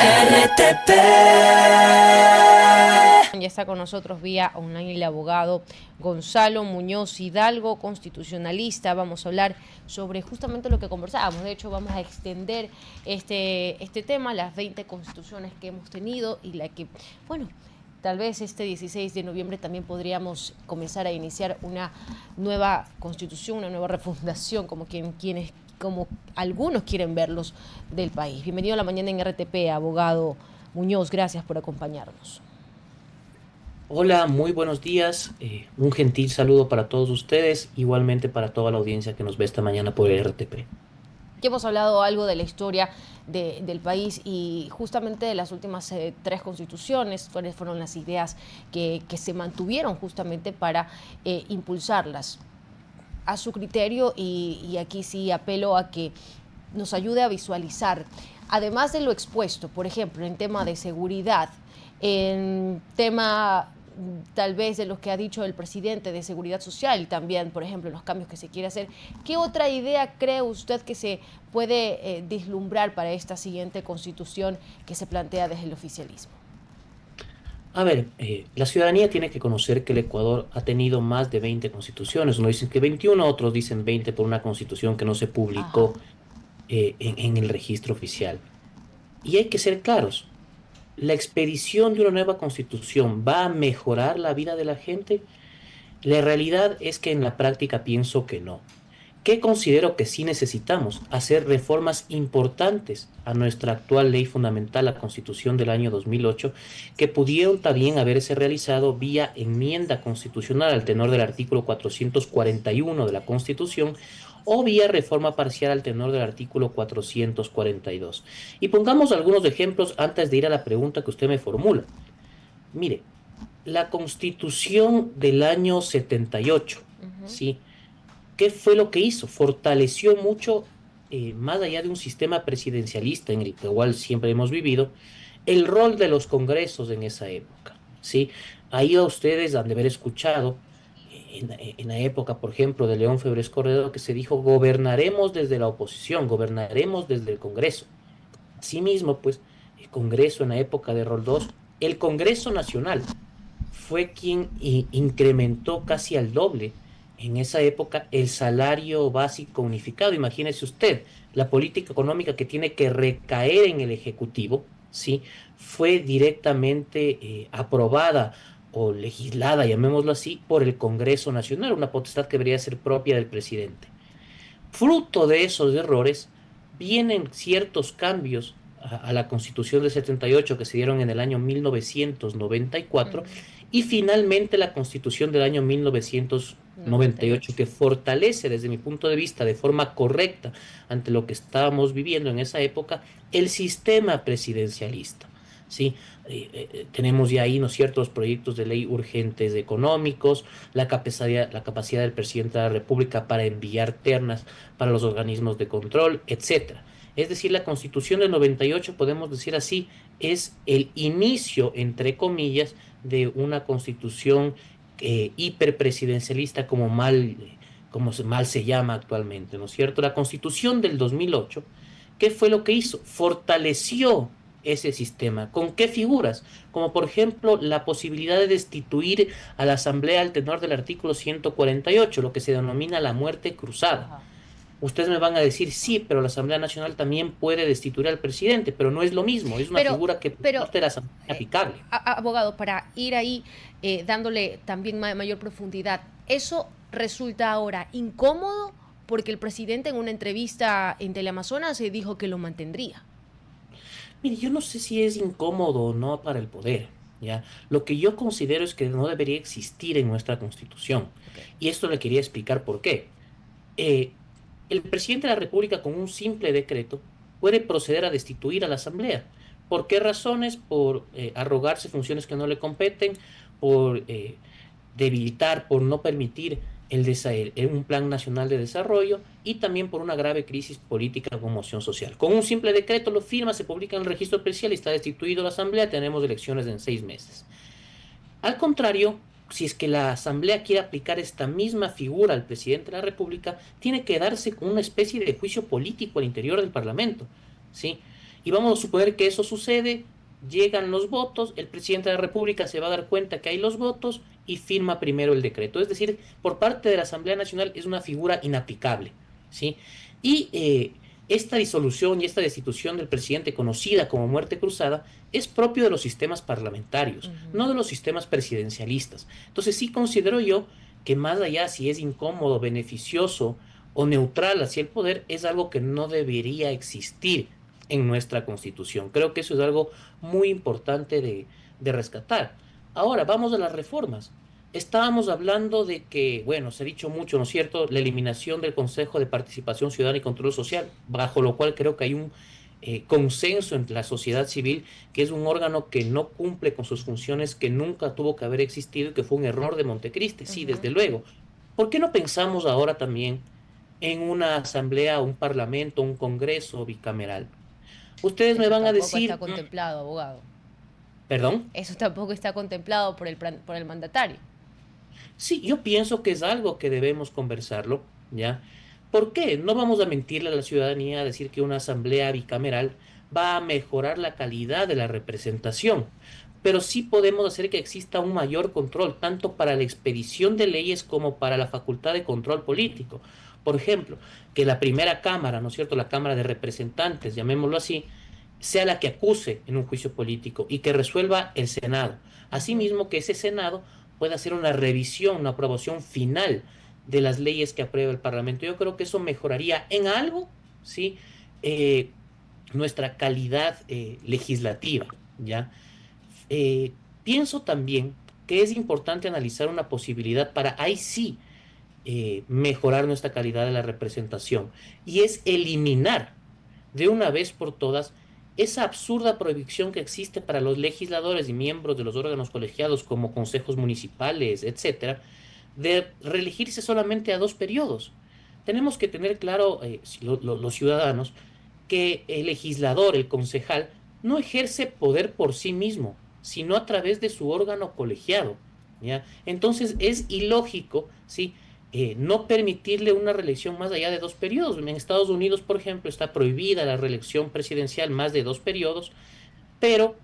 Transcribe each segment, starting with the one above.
RTP. Ya está con nosotros vía online el abogado Gonzalo Muñoz Hidalgo, constitucionalista. Vamos a hablar sobre justamente lo que conversábamos. De hecho, vamos a extender este tema, las 20 constituciones que hemos tenido y la que, bueno, tal vez este 16 de noviembre también podríamos comenzar a iniciar una nueva constitución, una nueva refundación, como algunos quieren verlos del país. Bienvenido a la mañana en RTP, abogado Muñoz. Gracias por acompañarnos. Hola, muy buenos días. Un gentil saludo para todos ustedes, igualmente para toda la audiencia que nos ve esta mañana por el RTP. Ya hemos hablado algo de la historia del país y justamente de las últimas tres constituciones, cuáles fueron las ideas que se mantuvieron justamente para impulsarlas a su criterio y aquí sí apelo a que nos ayude a visualizar, además de lo expuesto, por ejemplo, en tema de seguridad, en tema tal vez de lo que ha dicho el presidente de seguridad social y también, por ejemplo, los cambios que se quiere hacer. ¿Qué otra idea cree usted que se puede vislumbrar para esta siguiente constitución que se plantea desde el oficialismo? A ver, la ciudadanía tiene que conocer que el Ecuador ha tenido más de 20 constituciones. Unos dicen que 21, otros dicen 20 por una constitución que no se Ajá. publicó en el registro oficial. Y hay que ser claros, ¿la expedición de una nueva constitución va a mejorar la vida de la gente? La realidad es que en la práctica pienso que no. ¿Qué considero que sí necesitamos? Hacer reformas importantes a nuestra actual ley fundamental, la Constitución del año 2008, que pudieron también haberse realizado vía enmienda constitucional al tenor del artículo 441 de la Constitución o vía reforma parcial al tenor del artículo 442. Y pongamos algunos ejemplos antes de ir a la pregunta que usted me formula. Mire, la Constitución del año 78, Uh-huh. ¿sí? ¿Qué fue lo que hizo? Fortaleció mucho, más allá de un sistema presidencialista en el que igual siempre hemos vivido, el rol de los congresos en esa época, ¿sí? Ahí a ustedes han de haber escuchado en la época, por ejemplo, de León Febres Cordero, que se dijo, gobernaremos desde la oposición, gobernaremos desde el Congreso. Asimismo, pues, el Congreso en la época de Roldós, el Congreso Nacional fue quien incrementó casi al doble en esa época el salario básico unificado. Imagínese usted, la política económica que tiene que recaer en el Ejecutivo, ¿sí? Fue directamente aprobada o legislada, llamémoslo así, por el Congreso Nacional, una potestad que debería ser propia del presidente. Fruto de esos errores vienen ciertos cambios a la Constitución del 78 que se dieron en el año 1994 Uh-huh. y finalmente la Constitución del año 1998 98. que fortalece desde mi punto de vista de forma correcta ante lo que estábamos viviendo en esa época el sistema presidencialista. ¿Sí? Tenemos ya ahí, ¿no es cierto?, los proyectos de ley urgentes económicos, la capacidad del presidente de la República para enviar ternas para los organismos de control, etcétera. Es decir, la Constitución del 98, podemos decir así, es el inicio, entre comillas, de una constitución hiperpresidencialista como mal se llama actualmente, ¿no es cierto? La Constitución del 2008, ¿qué fue lo que hizo? Fortaleció ese sistema. ¿Con qué figuras? Como por ejemplo la posibilidad de destituir a la Asamblea al tenor del artículo 148, lo que se denomina la muerte cruzada. Ajá. Ustedes me van a decir, sí, pero la Asamblea Nacional también puede destituir al presidente, pero no es lo mismo, es una Pero, figura que por pero parte de la Asamblea es aplicable. abogado, para ir ahí dándole también mayor profundidad, ¿eso resulta ahora incómodo? Porque el presidente en una entrevista en Teleamazonas se dijo que lo mantendría. Mire, yo no sé si es incómodo o no para el poder, ¿ya? Lo que yo considero es que no debería existir en nuestra Constitución. Ok. Y esto le quería explicar por qué. Eh, el presidente de la República, con un simple decreto, puede proceder a destituir a la Asamblea. ¿Por qué razones? Por arrogarse funciones que no le competen, por debilitar, por no permitir un plan nacional de desarrollo y también por una grave crisis política de conmoción social. Con un simple decreto lo firma, se publica en el registro especial y está destituido la Asamblea, tenemos elecciones en 6 meses. Al contrario, si es que la Asamblea quiere aplicar esta misma figura al presidente de la República, tiene que darse con una especie de juicio político al interior del Parlamento, ¿sí? Y vamos a suponer que eso sucede, llegan los votos, el presidente de la República se va a dar cuenta que hay los votos y firma primero el decreto. Es decir, por parte de la Asamblea Nacional es una figura inaplicable, ¿sí? Y esta disolución y esta destitución del presidente, conocida como muerte cruzada, es propio de los sistemas parlamentarios, Ujú. no de los sistemas presidencialistas. Entonces sí considero yo que más allá si es incómodo, beneficioso o neutral hacia el poder, es algo que no debería existir en nuestra Constitución. Creo que eso es algo muy importante de rescatar. Ahora, vamos a las reformas. Estábamos hablando de que, bueno, se ha dicho mucho, ¿no es cierto?, la eliminación del Consejo de Participación Ciudadana y Control Social, bajo lo cual creo que hay un consenso entre la sociedad civil, que es un órgano que no cumple con sus funciones, que nunca tuvo que haber existido y que fue un error de Montecristi, sí, Ujú. desde luego. ¿Por qué no pensamos ahora también en una asamblea, un parlamento, un congreso bicameral? Ustedes me Eso van a tampoco está decir, contemplado, abogado. perdón, Eso tampoco está contemplado por el mandatario. sí, yo pienso que es algo que debemos conversarlo, ¿ya? ¿Por qué? No vamos a mentirle a la ciudadanía a decir que una asamblea bicameral va a mejorar la calidad de la representación, pero sí podemos hacer que exista un mayor control, tanto para la expedición de leyes como para la facultad de control político. Por ejemplo, que la primera cámara, ¿no es cierto?, la Cámara de Representantes, llamémoslo así, sea la que acuse en un juicio político y que resuelva el Senado. Ujú. Asimismo, que ese Senado pueda hacer una revisión, una aprobación final de las leyes que aprueba el Parlamento. Yo creo que eso mejoraría en algo, ¿sí? Eh, Nuestra calidad legislativa, ¿ya? Pienso también que es importante analizar una posibilidad para ahí sí mejorar nuestra calidad de la representación y es eliminar de una vez por todas esa absurda prohibición que existe para los legisladores y miembros de los órganos colegiados como consejos municipales, etcétera, de reelegirse solamente a 2 periodos. Tenemos que tener claro, los ciudadanos, que el legislador, el concejal, no ejerce poder por sí mismo, sino a través de su órgano colegiado, ¿ya? Entonces es ilógico, ¿sí? No permitirle una reelección más allá de 2 periodos. En Estados Unidos, por ejemplo, está prohibida la reelección presidencial más de 2 periodos, pero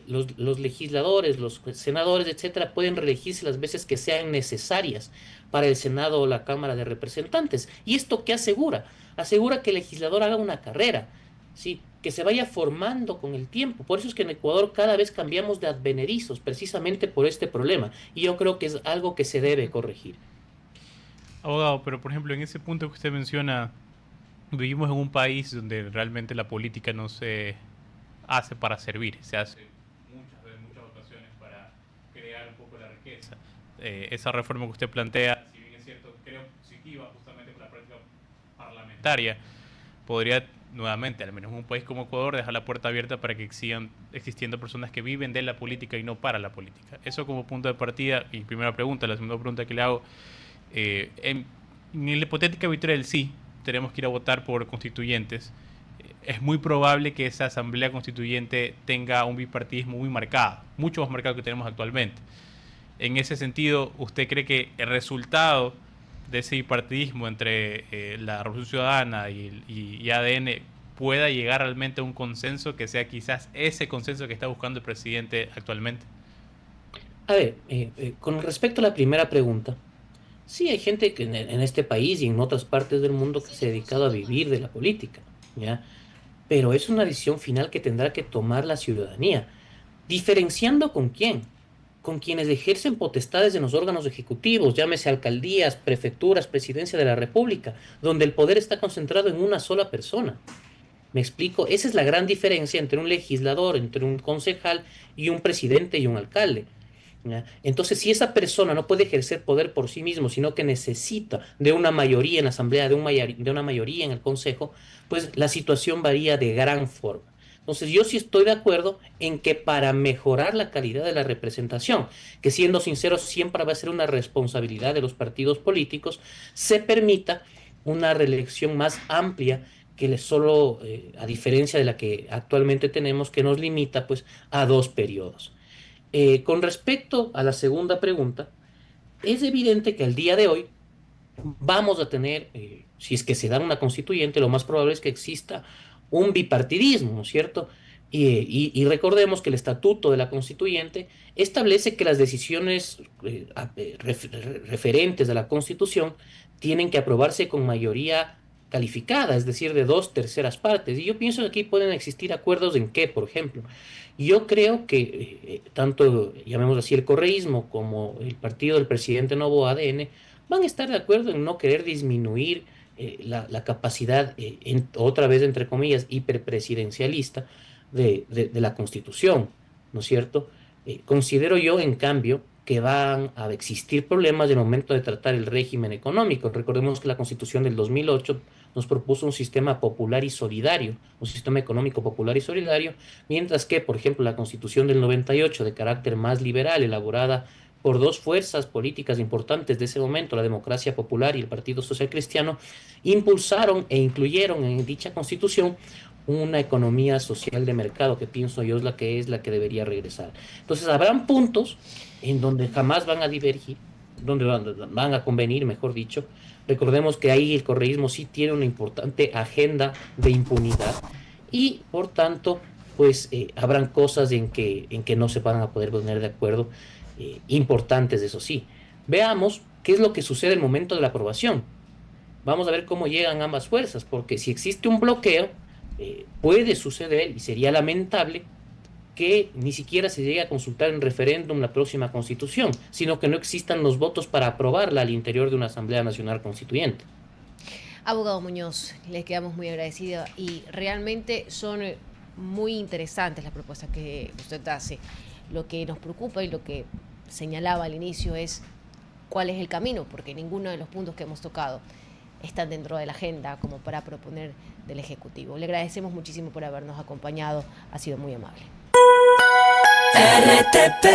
los legisladores, los senadores, etcétera, pueden reelegirse las veces que sean necesarias para el Senado o la Cámara de Representantes. ¿Y esto qué asegura? Asegura que el legislador haga una carrera, ¿sí? Que se vaya formando con el tiempo. Por eso es que en Ecuador cada vez cambiamos de advenedizos, precisamente por este problema. Y yo creo que es algo que se debe corregir. Abogado, pero por ejemplo, en ese punto que usted menciona, vivimos en un país donde realmente la política no se hace para servir, se hace en muchas ocasiones para crear un poco la riqueza. Esa reforma que usted plantea, si bien es cierto, creo positiva justamente con la práctica parlamentaria, podría nuevamente, al menos en un país como Ecuador, dejar la puerta abierta para que sigan existiendo personas que viven de la política y no para la política. Eso como punto de partida. Y primera pregunta, la segunda pregunta que le hago, en la hipotética victoria del sí, tenemos que ir a votar por constituyentes. Es muy probable que esa asamblea constituyente tenga un bipartidismo muy marcado, mucho más marcado que tenemos actualmente. En ese sentido, ¿usted cree que el resultado de ese bipartidismo entre la Revolución Ciudadana y ADN pueda llegar realmente a un consenso que sea quizás ese consenso que está buscando el presidente actualmente? A ver, con respecto a la primera pregunta, sí hay gente que en este país y en otras partes del mundo que se ha dedicado a vivir de la política, ¿ya? Pero es una decisión final que tendrá que tomar la ciudadanía. ¿Diferenciando con quién? Con quienes ejercen potestades en los órganos ejecutivos, llámese alcaldías, prefecturas, presidencia de la República, donde el poder está concentrado en una sola persona. ¿Me explico? Esa es la gran diferencia entre un legislador, entre un concejal y un presidente y un alcalde. ¿Ya? Entonces, si esa persona no puede ejercer poder por sí mismo, sino que necesita de una mayoría en la asamblea, de una mayoría en el consejo, pues la situación varía de gran forma. Entonces, yo sí estoy de acuerdo en que para mejorar la calidad de la representación, que siendo sinceros siempre va a ser una responsabilidad de los partidos políticos, se permita una reelección más amplia que solo, a diferencia de la que actualmente tenemos, que nos limita pues a 2 periodos. Con respecto a la segunda pregunta, es evidente que al día de hoy vamos a tener, si es que se da una constituyente, lo más probable es que exista un bipartidismo, ¿no es cierto? Y recordemos que el Estatuto de la Constituyente establece que las decisiones referentes a la Constitución tienen que aprobarse con mayoría calificada, es decir, de dos terceras partes. Y yo pienso que aquí pueden existir acuerdos en qué, por ejemplo. Yo creo que tanto, llamémoslo así, el correísmo como el partido del presidente Novo ADN van a estar de acuerdo en no querer disminuir la capacidad, otra vez entre comillas, hiperpresidencialista de la Constitución, ¿no es cierto? Considero yo, en cambio, que van a existir problemas en el momento de tratar el régimen económico. Recordemos que la Constitución del 2008 nos propuso un sistema popular y solidario, un sistema económico popular y solidario, mientras que, por ejemplo, la Constitución del 98, de carácter más liberal, elaborada por dos fuerzas políticas importantes de ese momento, la Democracia Popular y el Partido Social Cristiano, impulsaron e incluyeron en dicha Constitución una economía social de mercado, que pienso yo es la que debería regresar. Entonces, habrán puntos en donde jamás van a divergir, donde van a convenir, mejor dicho. Recordemos que ahí el correísmo sí tiene una importante agenda de impunidad y, por tanto, pues habrán cosas en que no se van a poder poner de acuerdo, importantes, eso sí. Veamos qué es lo que sucede en el momento de la aprobación. Vamos a ver cómo llegan ambas fuerzas, porque si existe un bloqueo, puede suceder y sería lamentable que ni siquiera se llegue a consultar en referéndum la próxima constitución, sino que no existan los votos para aprobarla al interior de una Asamblea Nacional Constituyente. Abogado Muñoz, les quedamos muy agradecidos y realmente son muy interesantes las propuestas que usted hace. Lo que nos preocupa y lo que señalaba al inicio es cuál es el camino, porque ninguno de los puntos que hemos tocado están dentro de la agenda como para proponer del Ejecutivo. Le agradecemos muchísimo por habernos acompañado, ha sido muy amable. RTP